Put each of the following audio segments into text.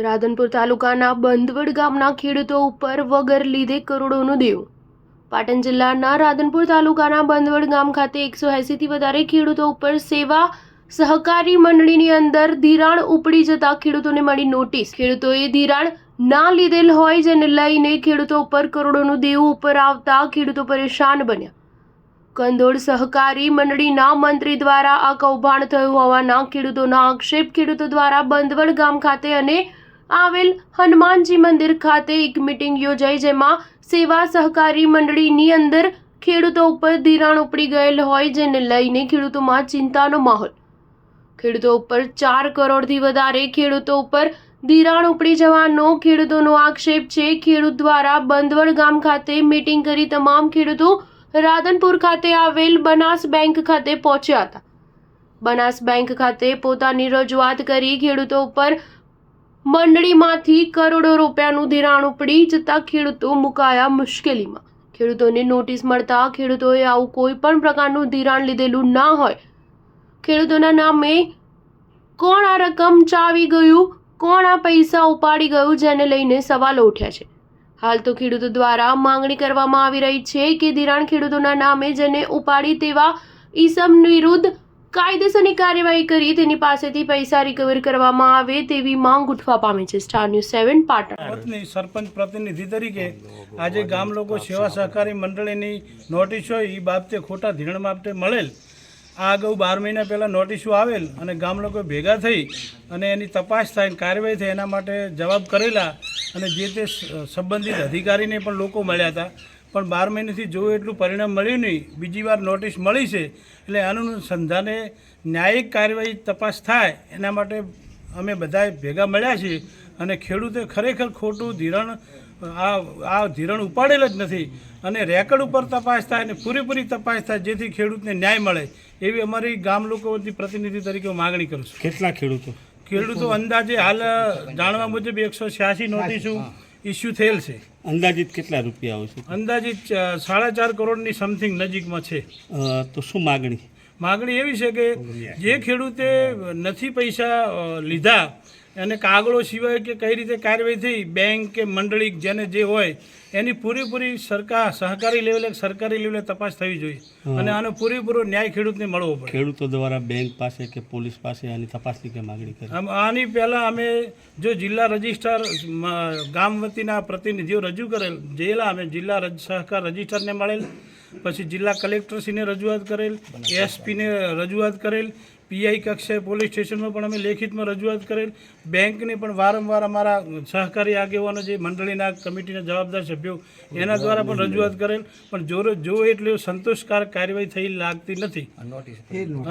રાધનપુર તાલુકાના બંધવડ ગામના ખેડૂતો ઉપર વગર લીધે કરોડોનું દેવું. પાટણ જિલ્લાના રાધનપુર તાલુકાના બંધવડ ગામ ખાતે 180 થી વધારે ખેડૂતો ઉપર સેવા સહકારી મંડળીની અંદર ધિરાણ ઉપડી જતા ખેડૂતોને મળી નોટિસ. ખેડૂતોએ ધિરાણ ના લીધેલ હોય જેને લઈને ખેડૂતો ઉપર કરોડોનું દેવું ઉપર આવતા ખેડૂતો પરેશાન બન્યા. કંદોડ સહકારી મંડળીના મંત્રી દ્વારા આ કૌભાંડ થયું હોવાના ખેડૂતોના આક્ષેપ. ખેડૂતો દ્વારા બંધવડ ગામ ખાતે અને આવેલ હનુમાનજી મંદિર ખાતે એક મીટિંગ યોજાઈ, જેમાં સેવા સહકારી મંડળીની અંદર ખેડૂતો ઉપર ધિરાણ ઉપડી ગયેલ હોય જેને લઈને ખેડૂતોમાં ચિંતાનો માહોલ. ખેડૂતો ઉપર 4 કરોડથી વધારે ખેડૂતો ઉપર ધિરાણ ઉપડી જવાનો ખેડૂતોનો આક્ષેપ છે. ખેડૂત દ્વારા બંધવડ ગામ ખાતે મીટિંગ કરી તમામ ખેડૂતો રાધનપુર ખાતે આવેલ બનાસ બેંક ખાતે પહોંચ્યા હતા. બનાસ બેંક ખાતે પોતાની રજૂઆત કરી ખેડૂતો ઉપર મંડળીમાંથી કરોડો રૂપિયાનું ધિરાણ ઉપડી જતા ખેડૂતો મુકાયા મુશ્કેલીમાં. ખેડૂતોને નોટિસ મળતા ખેડૂતોએ આવું કોઈ પણ પ્રકારનું ધિરાણ લીધેલું ના હોય, ખેડૂતોના નામે કોણ આ રકમ ચાવી ગયું, કોણ આ પૈસા ઉપાડી ગયું, જેને લઈને સવાલો ઉઠ્યા છે. હાલ તો ખેડૂતો દ્વારા માંગણી કરવામાં આવી રહી છે કે ધિરાણ ખેડૂતોના નામે જેને ઉપાડી તેવા ઈસમ વિરુદ્ધ કાયદેસરની કાર્યવાહી કરી તેની પાસેથી પૈસા રિકવર કરવામાં આવે તેવી માંગ ઉઠવા પામી છે. Star news 7 Patan. સરપંચ પ્રતિનિધિ તરીકે આજે ગામ લોકો સેવા સહકારી મંડળીની નોટિસો એ બાબતે ખોટા ધિરાણ બાબતે મળેલ. આ અગાઉ 12 મહિના પહેલાં નોટિસો આવેલ અને ગામ લોકો ભેગા થઈ અને એની તપાસ થાય, કાર્યવાહી થાય એના માટે જવાબ કરેલા અને જે તે સંબંધિત અધિકારીને પણ લોકો મળ્યા હતા. પણ 12 મહિનાથી જોયું એટલું પરિણામ મળ્યું નહીં. બીજી વાર નોટિસ મળી છે એટલે અનુસંધાને ન્યાયિક કાર્યવાહી તપાસ થાય એના માટે અમે બધા ભેગા મળ્યા છીએ. અને ખેડૂતે ખરેખર ખોટું ધિરાણ આ ધિરાણ ઉપાડેલ જ નથી અને રેકર્ડ ઉપર તપાસ થાય અને પૂરેપૂરી તપાસ થાય જેથી ખેડૂતને ન્યાય મળે એવી અમારી ગામ લોકો વતી પ્રતિનિધિ તરીકે માગણી કરું છું. કેટલા ખેડૂતો અંદાજે હાલ જાણવા મુજબ 186 નોટિસો ઇસ્યુ થયેલ છે. અંદાજિત કેટલા રૂપિયા આવશે? અંદાજિત 4.5 કરોડની સમથિંગ નજીકમાં છે. તો શું માગણી એવી છે કે જે ખેડૂતે નથી પૈસા લીધા અને કાગળો સિવાય કે કઈ રીતે કાર્યવાહી થઈ, બેંક કે મંડળી જેને જે હોય એની પૂરેપૂરી સહકારી લેવલે સરકારી લેવલે તપાસ થવી જોઈએ અને આનો પૂરેપૂરો ન્યાય ખેડૂતને મળવો પડે. ખેડૂતો દ્વારા બેંક પાસે કે પોલીસ પાસે આની તપાસની કે માગણી કરી? આની પહેલાં અમે જો જિલ્લા રજિસ્ટ્રાર ગામ વતીના પ્રતિનિધિઓ રજૂ કરેલ, અમે જિલ્લા સહકાર રજિસ્ટ્રારને મળેલ, પછી જિલ્લા કલેક્ટરશ્રીને રજૂઆત કરેલ, એસપીને રજૂઆત કરેલ, પીઆઈ કક્ષાએ પોલીસ સ્ટેશનમાં પણ અમે લેખિતમાં રજૂઆત કરેલ, બેંકને પણ વારંવાર અમારા સહકારી આગેવાનો જે મંડળીના કમિટીના જવાબદાર સભ્યો એના દ્વારા પણ રજૂઆત કરેલ. પણ જો એટલી સંતોષકારક કાર્યવાહી થઈ લાગતી નથી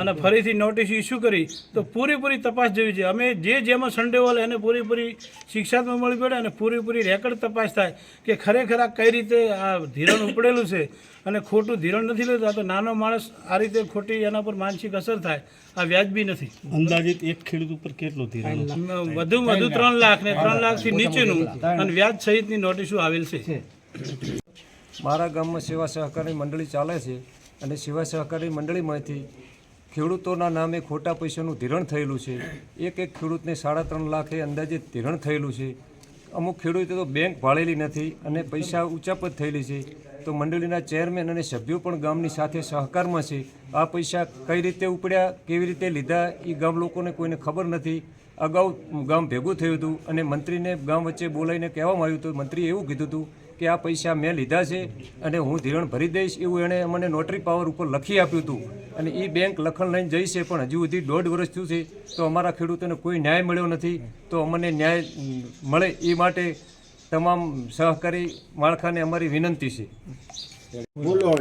અને ફરીથી નોટિસ ઇસ્યુ કરી તો પૂરેપૂરી તપાસ જેવી છે. અમે જેમાં સંડોવાલ એને પૂરેપૂરી શિક્ષાત્મક મળવી પડે અને પૂરેપૂરી રેકર્ડ તપાસ થાય કે ખરેખર આ કઈ રીતે આ ધિરાણ ઉપડેલું છે અને ખોટું ધિરાણ નથી લેતું. તો નાનો માણસ આ રીતે ખોટી એના પર માનસિક અસર થાય, આ વ્યાજબી નથી. અંદાજિત એક ખેડૂત ઉપર કેટલું ધિરાણ? વધુમાં વધુ 3 લાખ ને 3 લાખથી નીચેનું અને વ્યાજ સહિતની નોટિસો આવેલ છે. મારા ગામમાં સેવા સહકારી મંડળી ચાલે છે અને સેવા સહકારી મંડળીમાંથી ખેડૂતોના નામે ખોટા પૈસાનું ધિરાણ થયેલું છે. એક ખેડૂતને 3.5 લાખે અંદાજે ધિરાણ થયેલું છે. અમુક ખેડૂતો તો બેંક ભાળેલી નથી અને પૈસા ઉચાપત થયેલી છે. તો મંડળીના ચેરમેન અને સભ્યો પણ ગામની સાથે સહકારમાં છે. આ પૈસા કઈ રીતે ઉપડ્યા, કેવી રીતે લીધા એ ગામ લોકોને કોઈને ખબર નથી. અગાઉ ગામ ભેગું થયું હતું અને મંત્રીને ગામ વચ્ચે બોલાવીને કહેવામાં આવ્યું હતું. મંત્રીએ એવું કીધું હતું કે આ પૈસા મેં લીધા છે અને હું ધિરાણ ભરી દઈશ એવું એણે અમને નોટરી પાવર ઉપર લખી આપ્યું હતું અને એ બેંક લખણ લઈને જઈ છે. પણ હજુ સુધી 1.5 વર્ષ થયું છે તો અમારા ખેડૂતોને કોઈ ન્યાય મળ્યો નથી. તો અમને ન્યાય મળે એ માટે તમામ સહકારી માળખાને અમારી વિનંતી છે.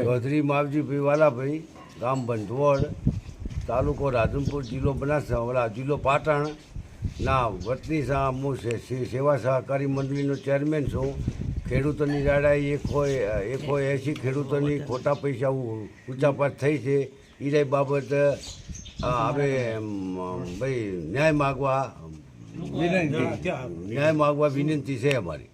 ગોધરી માવજી ભાઈ વાલાભાઈ, ગામ બંધવડ, તાલુકો રાધનપુર, જિલ્લો બનાસકાંઠા, જિલ્લો પાટણ ના વતની હું સેવા સહકારી મંડળીનો ચેરમેન છું. ખેડૂતોની લડાઈ 180 ખેડૂતોની ખોટા પૈસા ઉચાપત થઈ છે. એ બાબત અમે ભાઈ ન્યાય માગવા વિનંતી છે અમારી.